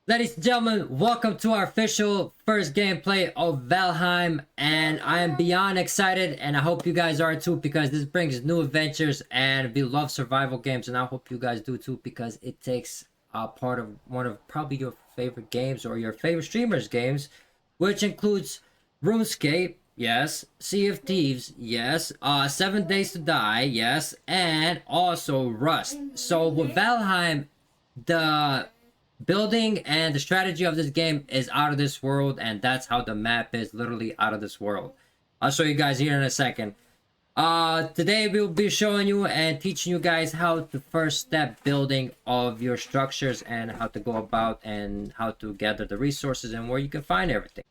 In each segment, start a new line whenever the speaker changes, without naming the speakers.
Ladies and gentlemen, welcome to our official first gameplay of Valheim, and I am beyond excited, and I hope you guys are too, because this brings new adventures, and we love survival games, and I hope you guys do too, because it takes a part of one of probably your favorite games, or your favorite streamers' games, which includes RuneScape, yes, Sea of Thieves, yes, 7 Days to Die, yes, and also Rust. So with Valheim, the building and the strategy of this game is out of this world, and that's how the map is literally out of this world. I'll show you guys here in a second. Today we'll be showing you and teaching you guys how to first step building of your structures, and how to go about and how to gather the resources and where you can find everything.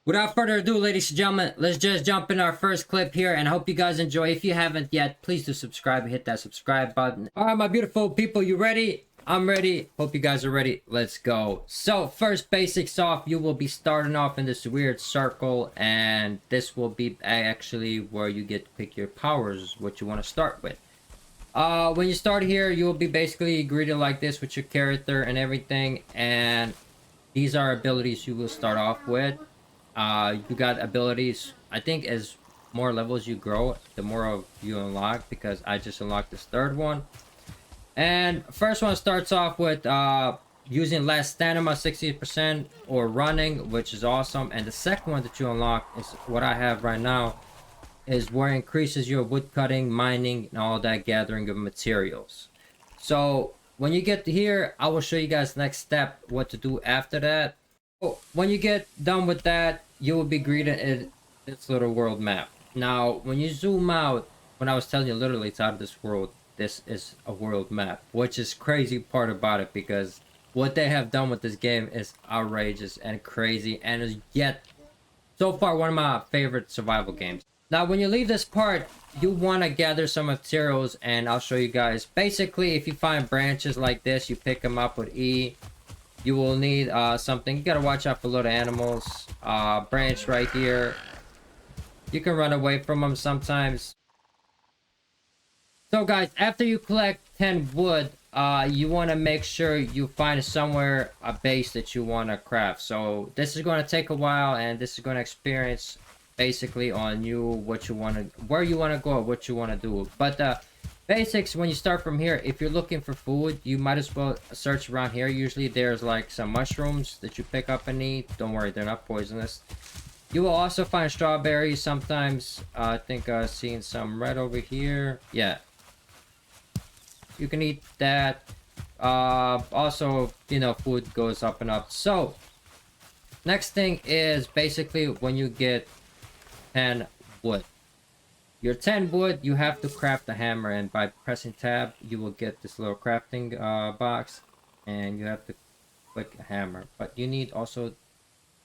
Without further ado, ladies and gentlemen, let's just jump in our first clip here, and I hope you guys enjoy. If you haven't yet, please do subscribe and hit that subscribe button. Alright, my beautiful people, you ready? I'm ready. Hope you guys are ready. Let's go. So first, basics off, you will be starting off in this weird circle, and this will be actually where you get to pick your powers, what you want to start with. When you start here, you will be basically greeted like this with your character and everything, and these are abilities you will start off with. You got abilities. I think as more levels you grow, the more of you unlock, because I just unlocked this third one. And first one starts off with using less stamina, 60%, or running, which is awesome. And the second one that you unlock is what I have right now, is where it increases your wood cutting, mining, and all that gathering of materials. So when you get to here, I will show you guys next step what to do after that. When you get done with that, you will be greeted in this little world map. Now when you zoom out, when I was telling you literally it's out of this world, this is a world map, which is crazy part about it, because what they have done with this game is outrageous and crazy, and is yet so far one of my favorite survival games. Now when you leave this part, you want to gather some materials, and I'll show you guys. Basically, if you find branches like this, you pick them up with E. You will need something. You gotta watch out for little animals. Branch right here, you can run away from them sometimes. So guys, after you collect 10 wood, you want to make sure you find somewhere a base that you want to craft. So this is going to take a while, and this is going to experience basically on you what you want to, where you want to go, what you want to do. But basics, when you start from here, if you're looking for food, you might as well search around here. Usually there's like some mushrooms that you pick up and eat. Don't worry, they're not poisonous. You will also find strawberries sometimes. I think seeing some red over here. Yeah, you can eat that. Also, you know, food goes up and up. So next thing is basically when you get 10 wood, your 10 wood, you have to craft a hammer, and by pressing tab you will get this little crafting box, and you have to click a hammer. But you need also,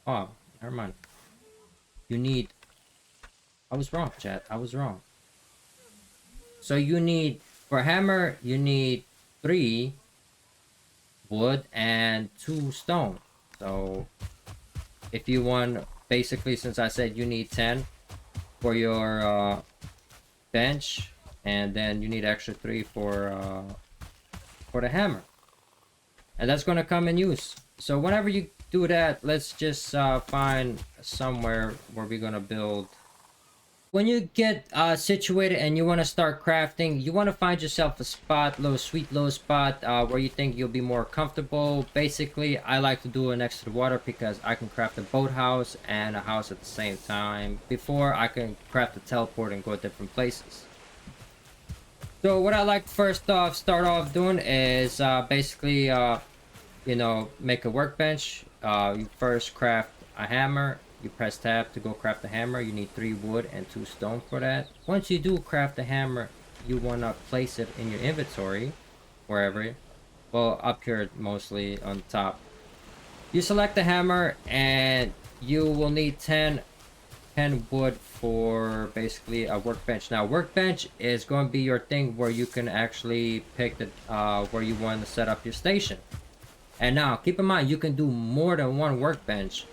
oh, never mind, you need, I was wrong, chat, I was wrong. So you need, for a hammer, you need 3 wood and 2 stone. So if you want, basically, since I said you need 10 for your bench, and then you need extra 3 for the hammer, and that's going to come in use. So whenever you do that, let's just find somewhere where we're going to build. When you get situated and you want to start crafting, you want to find yourself a spot, sweet little spot where you think you'll be more comfortable. Basically, I like to do it next to the water, because I can craft a boathouse and a house at the same time. Before, I can craft a teleport and go different places. So what I like first off, start off doing is basically, you know, make a workbench. You first craft a hammer. You press tab to go craft the hammer. You need 3 wood and 2 stone for that. Once you do craft the hammer, you want to place it in your inventory, wherever. Well, up here mostly on top. You select the hammer, and you will need 10 wood for basically a workbench. Now workbench is going to be your thing where you can actually pick the where you want to set up your station. And now keep in mind, you can do more than one workbench.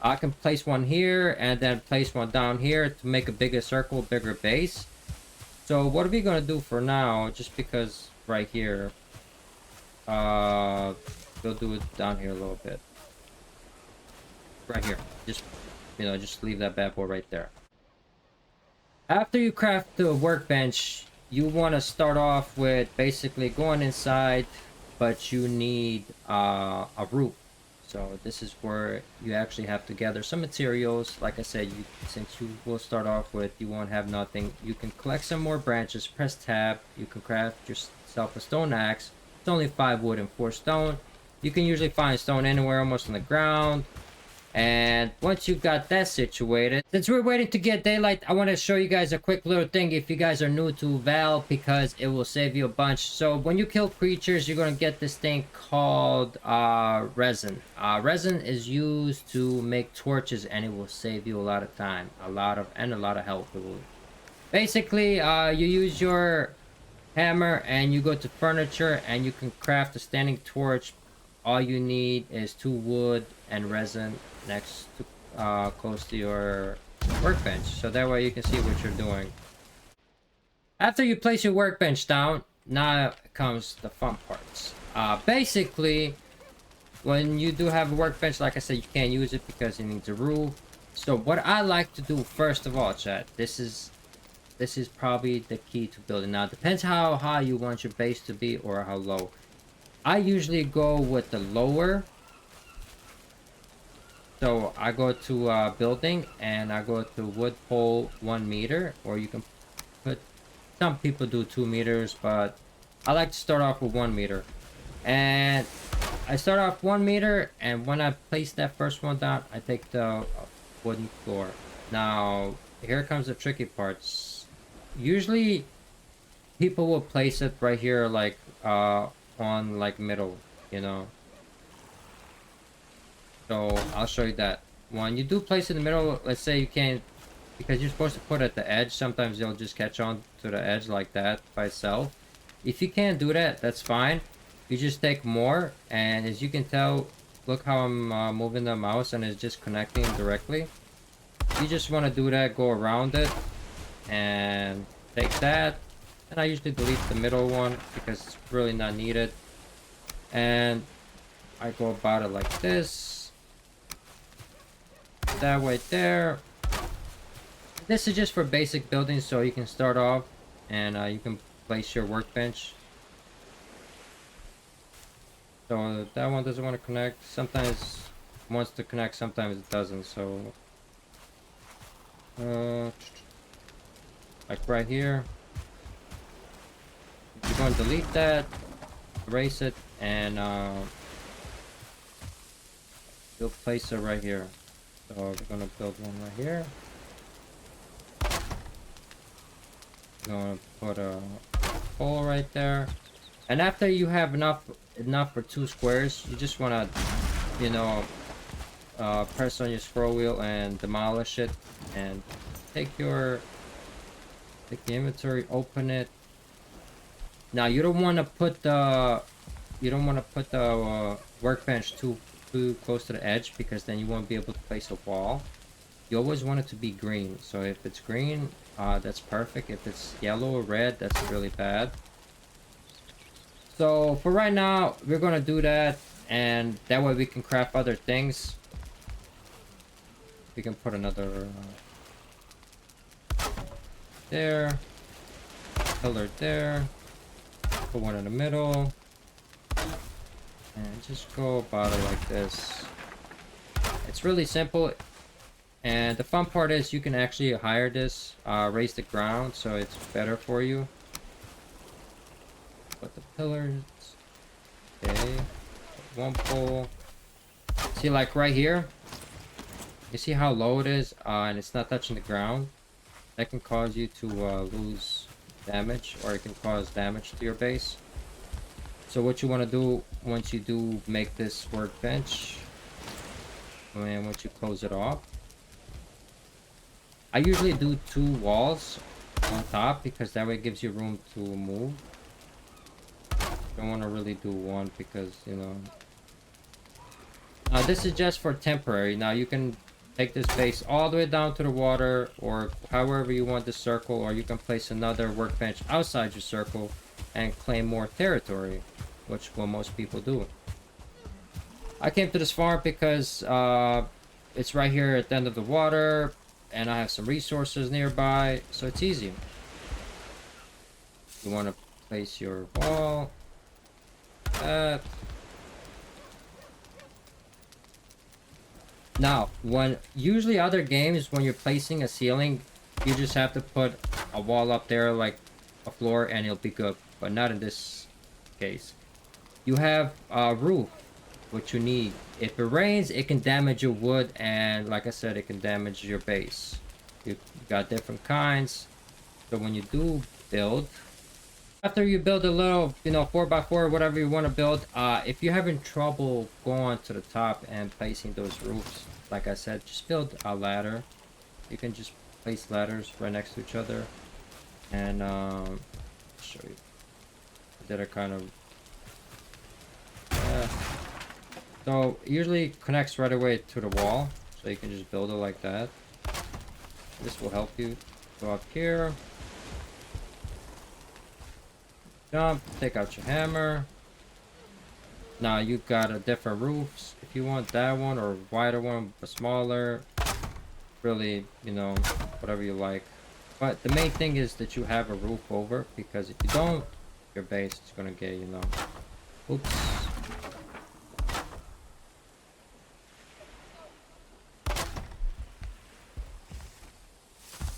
I can place one here and then place one down here to make a bigger circle, bigger base. So what are we gonna do for now, just because right here, We'll do it down here a little bit. Right here. Just, just leave that bad boy right there. After you craft the workbench, you want to start off with basically going inside, but you need a roof. So this is where you actually have to gather some materials. Like I said, since you will start off with, you won't have nothing. You can collect some more branches, press tab. You can craft yourself a stone axe. It's only 5 wood and 4 stone. You can usually find stone anywhere, almost on the ground. And once you've got that situated, since we're waiting to get daylight, I want to show you guys a quick little thing if you guys are new to Val, because it will save you a bunch. So when you kill creatures, you're going to get this thing called resin. Resin is used to make torches, and it will save you a lot of time, a lot of health. It will basically you use your hammer and you go to furniture and you can craft a standing torch. All you need is 2 wood and resin next to close to your workbench, so that way you can see what you're doing. After you place your workbench down, now comes the fun parts. Basically, when you do have a workbench, like I said, you can't use it because it needs a roof. So what I like to do first of all, chat, this is probably the key to building. Now it depends how high you want your base to be or how low. I usually go with the lower. So I go to building and I go to wood pole 1 meter, or you can put, some people do 2 meters, but I like to start off with 1 meter. And I start off 1 meter, and when I place that first one down, I take the wooden floor. Now here comes the tricky parts. Usually people will place it right here, like on like middle, so I'll show you that. When you do place it in the middle, let's say you can't, because you're supposed to put it at the edge, sometimes you'll just catch on to the edge like that by itself. If you can't do that, that's fine. You just take more, and as you can tell, look how I'm moving the mouse and it's just connecting directly. You just want to do that, go around it and take that. And I usually delete the middle one because it's really not needed. And I go about it like this. That way there. This is just for basic building, so you can start off and you can place your workbench. So that one doesn't want to connect. Sometimes it wants to connect, sometimes it doesn't. So like right here, you're going to delete that, erase it, and you'll place it right here. So we're gonna build one right here. We're gonna put a hole right there, and after you have enough for 2 squares, you just wanna, press on your scroll wheel and demolish it, and take the inventory, open it. Now you don't want to put the workbench too close to the edge, because then you won't be able to place a wall. You always want it to be green. So if it's green, that's perfect. If it's yellow or red, that's really bad. So for right now, we're gonna do that, and that way we can craft other things. We can put another there, pillar there, put one in the middle, and just go about it like this. It's really simple, and the fun part is you can actually hire this, raise the ground, so it's better for you. Put the pillars, okay, one pole. See, like right here, you see how low it is, and it's not touching the ground. That can cause you to lose damage, or it can cause damage to your base. So what you want to do once you do make this workbench, and once you close it off, I usually do 2 walls on top, because that way it gives you room to move. Don't want to really do 1, because this is just for temporary. Now you can take this base all the way down to the water, or however you want the circle, or you can place another workbench outside your circle and claim more territory, which what most people do. I came to this farm because it's right here at the end of the water, and I have some resources nearby, so it's easy. You want to place your wall. That. Now, when usually other games, when you're placing a ceiling, you just have to put a wall up there like a floor and it'll be good. But not in this case. You have a roof, which you need. If it rains, it can damage your wood, and like I said, it can damage your base. You got different kinds. So when you do build, after you build a little, 4x4, whatever you want to build, if you're having trouble going to the top and placing those roofs, like I said, just build a ladder. You can just place ladders right next to each other, and show you that are kind of so it usually connects right away to the wall, so you can just build it like that. This will help you. Go up here, jump, take out your hammer. Now you've got a different roofs if you want that one, or a wider one but smaller. Really, whatever you like. But the main thing is that you have a roof over, because if you don't, your base is gonna get, oops.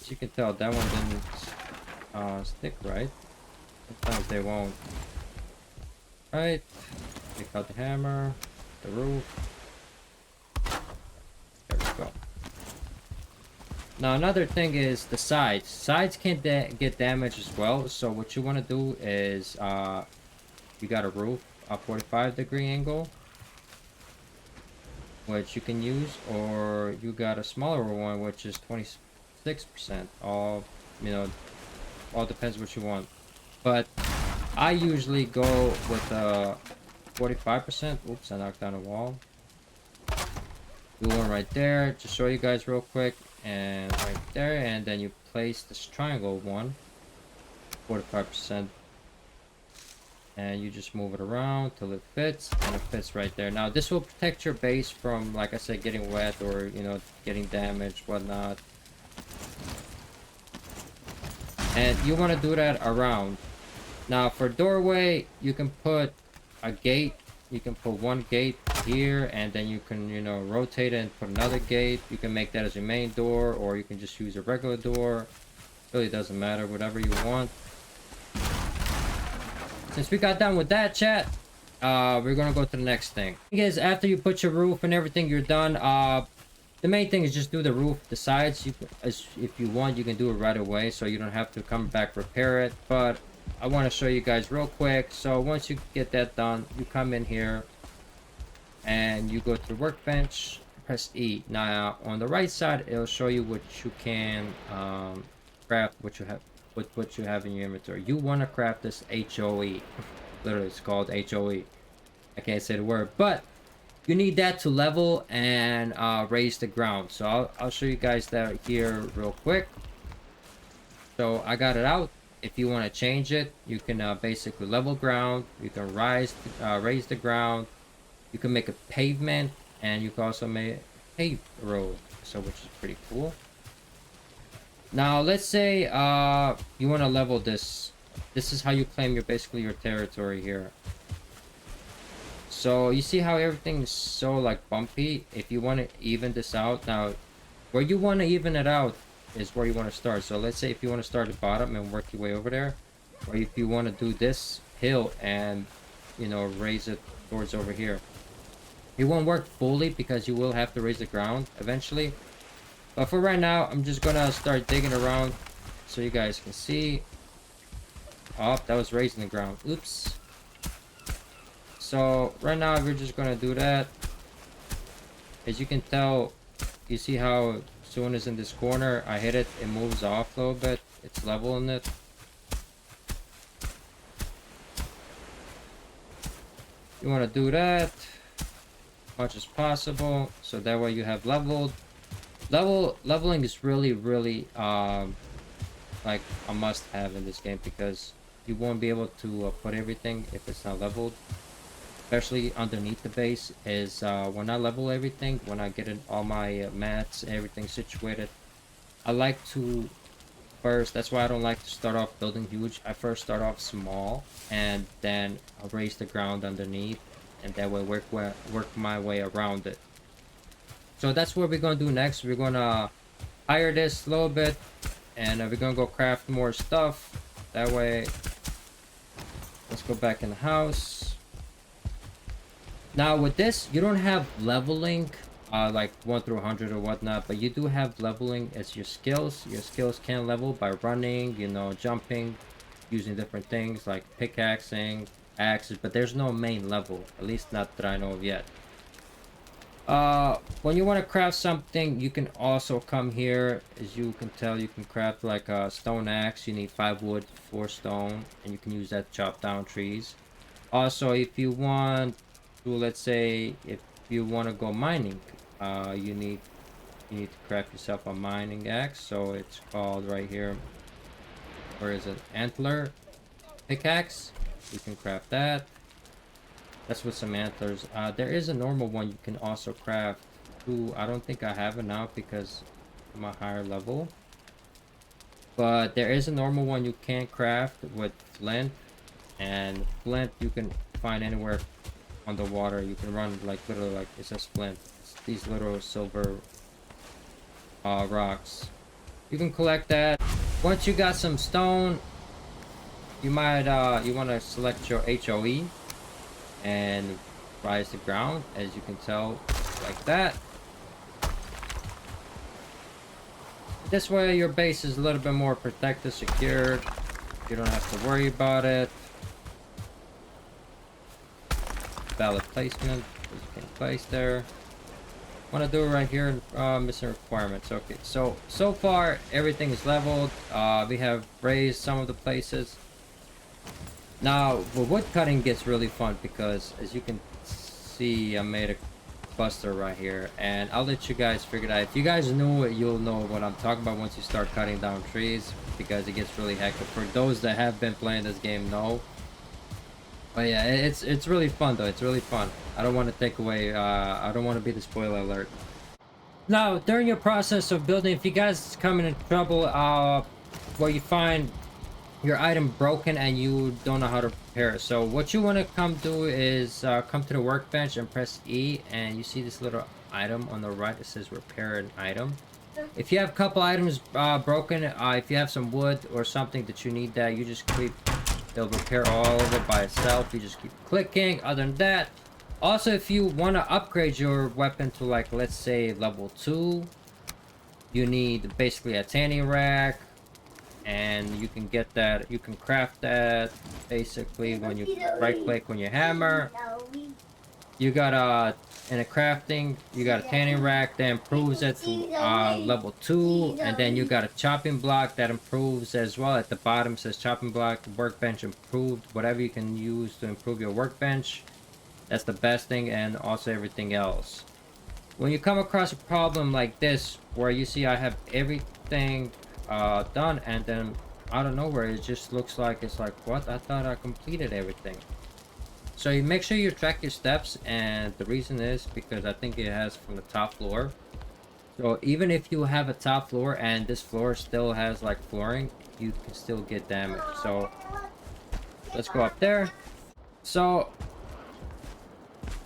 As you can tell, that one didn't stick right. Sometimes they won't. Right, take out the hammer, the roof. There we go. Now another thing is the sides. Sides can get damaged as well. So what you want to do is, you got a roof, a 45-degree angle, which you can use, or you got a smaller one, which is 26%. All depends what you want. But I usually go with 45%. Oops, I knocked down a wall. Do one right there, just show you guys real quick, and right there, and then you place this triangle one, 45%, and you just move it around till it fits, and it fits right there. Now this will protect your base from, like I said, getting wet or getting damaged, whatnot. And you want to do that around. Now for doorway, you can put a gate. You can put one gate here, and then you can rotate it and put another gate. You can make that as your main door, or you can just use a regular door. Really doesn't matter, whatever you want. Since we got done with that, chat, we're gonna go to the next thing. Is after you put your roof and everything, you're done. The main thing is just do the roof. The sides, if you want, you can do it right away, so you don't have to come back repair it. But I want to show you guys real quick. So once you get that done, you come in here and you go to the workbench, press E. Now on the right side, it'll show you what you can craft, what you have with what you have in your inventory. You want to craft this HOE. Literally, it's called HOE. I can't say the word, but you need that to level and raise the ground. So I'll show you guys that here real quick. So I got it out. If you want to change it, you can basically level ground. You can raise the ground. You can make a pavement, and you can also make a paved road, so which is pretty cool. Now let's say you want to level this. This is how you claim basically your territory here. So you see how everything is so like bumpy. If you want to even this out, now where you want to even it out is where you want to start. So let's say if you want to start at the bottom and work your way over there, or if you want to do this hill and raise it towards over here. It won't work fully because you will have to raise the ground eventually. But for right now, I'm just gonna start digging around so you guys can see. Oh, that was raising the ground. Oops. So right now we're just gonna do that. As you can tell, you see how as soon as in this corner I hit it, it moves off a little bit. It's leveling it. You want to do that as much as possible, so that way you have leveled. Leveling is really like a must-have in this game, because you won't be able to put everything if it's not leveled. especially underneath the base, is when I level everything, when I get in all my mats, everything situated, I like to first, that's why I don't like to start off building huge. I first start off small, and then I'll raise the ground underneath, and that way work my way around it. So that's what we're gonna do next. We're gonna hire this a little bit, and we're gonna go craft more stuff. That way, let's go back in the house. Now with this, you don't have leveling, like 1 through 100 or whatnot, but you do have leveling as your skills. Your skills can level by running, you know, jumping, using different things like pickaxing, axes, but there's no main level, at least not that I know of yet. When you want to craft something, you can also come here. As you can tell, you can craft like a stone axe. You need 5 wood, 4 stone, and you can use that to chop down trees. Also, if you want to, let's say, if you want to go mining, you need to craft yourself a mining axe. So it's called right here, where is it? Antler pickaxe. You can craft that. That's with some antlers. There is a normal one you can also craft too. I don't think I have it now because I'm a higher level. But there is a normal one you can craft with flint. And flint you can find anywhere on the water. You can run like literally like it says flint. It's these little silver rocks. You can collect that. Once you got some stone, you might you want to select your HOE and rise the ground, as you can tell, like that. This way your base is a little bit more protected, secured. You don't have to worry about it. Valid placement, as you can place there. Want to do it right here in missing requirements. Okay, so far everything is leveled. We have raised some of the places. Now the wood cutting gets really fun because, as you can see, I made a cluster right here, and I'll let you guys figure it out. If you guys knew it, you'll know what I'm talking about once you start cutting down trees, because it gets really hectic. For those that have been playing this game, know. But yeah, it's really fun though. It's really fun. I don't want to take away. I don't want to be the spoiler alert. Now, during your process of building, if you guys come into trouble, where you find your item broken and you don't know how to repair it, so what you want to come do is come to the workbench and press E, and you see this little item on the right. It says repair an item. If you have a couple items broken, if you have some wood or something that you need, that you just keep, they'll repair all of it by itself. You just keep clicking. Other than that, also if you want to upgrade your weapon to, like, let's say level 2, you need basically a tanning rack, and you can get that, you can craft that basically when you right click on your hammer. You got in a crafting, you got a tanning rack that improves it to level 2, and then you got a chopping block that improves as well. At the bottom says chopping block, workbench improved. Whatever you can use to improve your workbench, that's the best thing, and also everything else. When you come across a problem like this, where you see I have everything done, and then out of nowhere it just looks like, it's like, what? I thought I completed everything. So you make sure you track your steps, and the reason is because I think it has from the top floor. So even if you have a top floor and this floor still has like flooring, you can still get damage. So let's go up there. So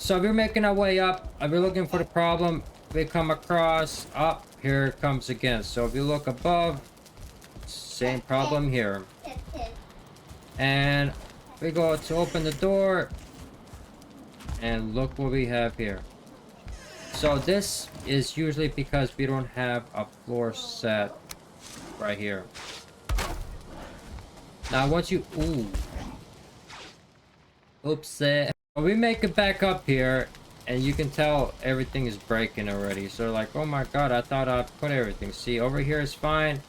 we're making our way up. We're looking for the problem. We come across up. Here it comes again. So if you look above, same problem here. And we go to open the door, and look what we have here. So this is usually because we don't have a floor set right here. Now once you, oops, we make it back up here, and you can tell everything is breaking already. So like, oh my god, I thought I put everything. See, over here is fine.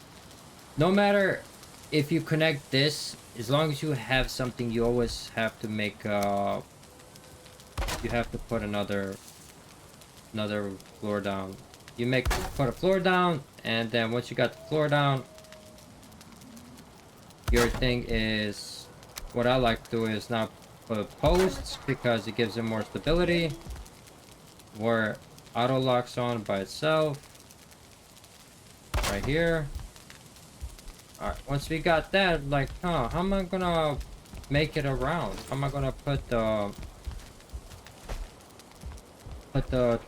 No matter if you connect this, as long as you have something, you always have to make you have to put another floor down. You put a floor down, and then once you got the floor down, your thing is, what I like to do is now put posts because it gives it more stability. Where auto locks on by itself. Right here. Alright, once we got that, like, how am I gonna make it around? How am I gonna put the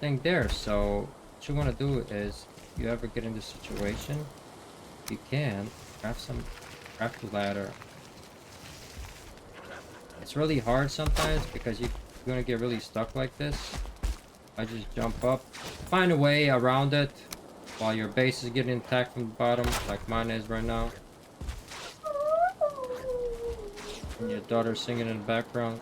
thing there? So what you wanna do is, if you ever get in this situation, you can craft a ladder. It's really hard sometimes because you're gonna get really stuck like this. I just jump up, find a way around it while your base is getting attacked from the bottom, like mine is right now. And your daughter's singing in the background.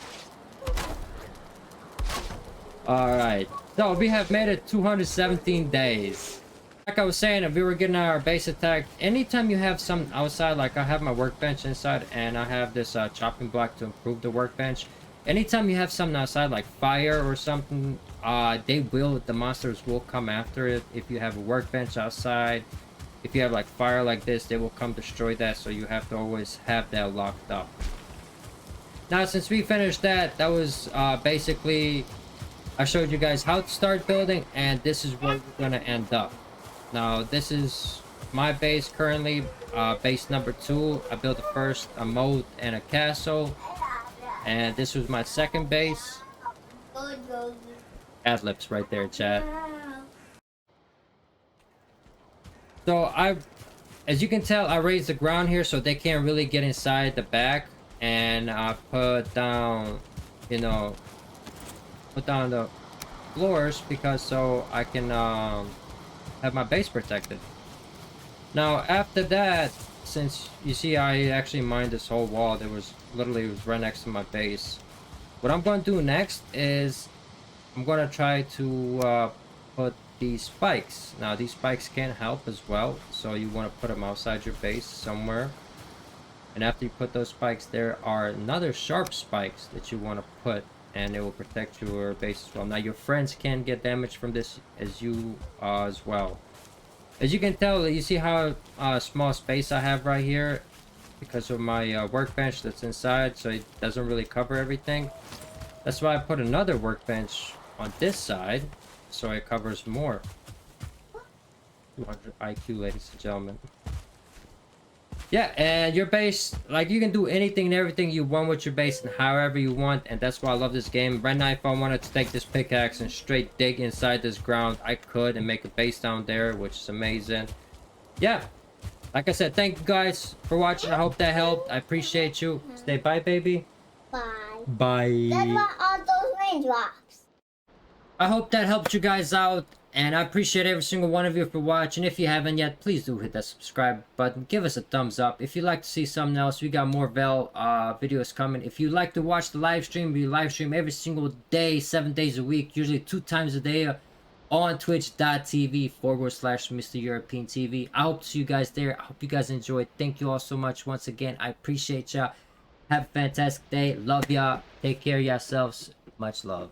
Alright, so we have made it 217 days. Like I was saying, if we were getting our base attacked, anytime you have some outside, like I have my workbench inside and I have this chopping block to improve the workbench. Anytime you have something outside like fire or something, the monsters will come after it. If you have a workbench outside, if you have like fire like this, they will come destroy that, so you have to always have that locked up. Now since we finished that, that was basically, I showed you guys how to start building, and this is where we're gonna end up. Now this is my base currently, base number 2. I built first a moat and a castle, and this was my second base. Ad-libs right there, chat. So as you can tell, I raised the ground here so they can't really get inside the back, and I put down, the floors because so I can have my base protected. Now after that, since you see I actually mined this whole wall, it was right next to my base. What I'm going to do next is I'm going to try to put these spikes. Now these spikes can help as well, so you want to put them outside your base somewhere. And after you put those spikes, there are another sharp spikes that you want to put, and it will protect your base as well. Now your friends can get damaged from this as you as well. As you can tell, you see how small space I have right here because of my workbench that's inside, so it doesn't really cover everything. That's why I put another workbench on this side so it covers more. 200 IQ, ladies and gentlemen. Yeah, and your base, like, you can do anything and everything you want with your base and however you want, and that's why I love this game. Right now, if I wanted to take this pickaxe and straight dig inside this ground, I could and make a base down there, which is amazing. Yeah, like I said, thank you guys for watching. I hope that helped. I appreciate you. Stay bye, baby.
Bye.
Bye.
That's what all those raindrops.
I hope that helped you guys out, and I appreciate every single one of you for watching. If you haven't yet, please do hit that subscribe button. Give us a thumbs up. If you'd like to see something else, we got more Vel videos coming. If you'd like to watch the live stream, we live stream every single day, 7 days a week, usually 2 times a day on twitch.tv/Mr. European TV. I hope to see you guys there. I hope you guys enjoyed. Thank you all so much once again. I appreciate y'all. Have a fantastic day. Love y'all. Take care of yourselves. Much love.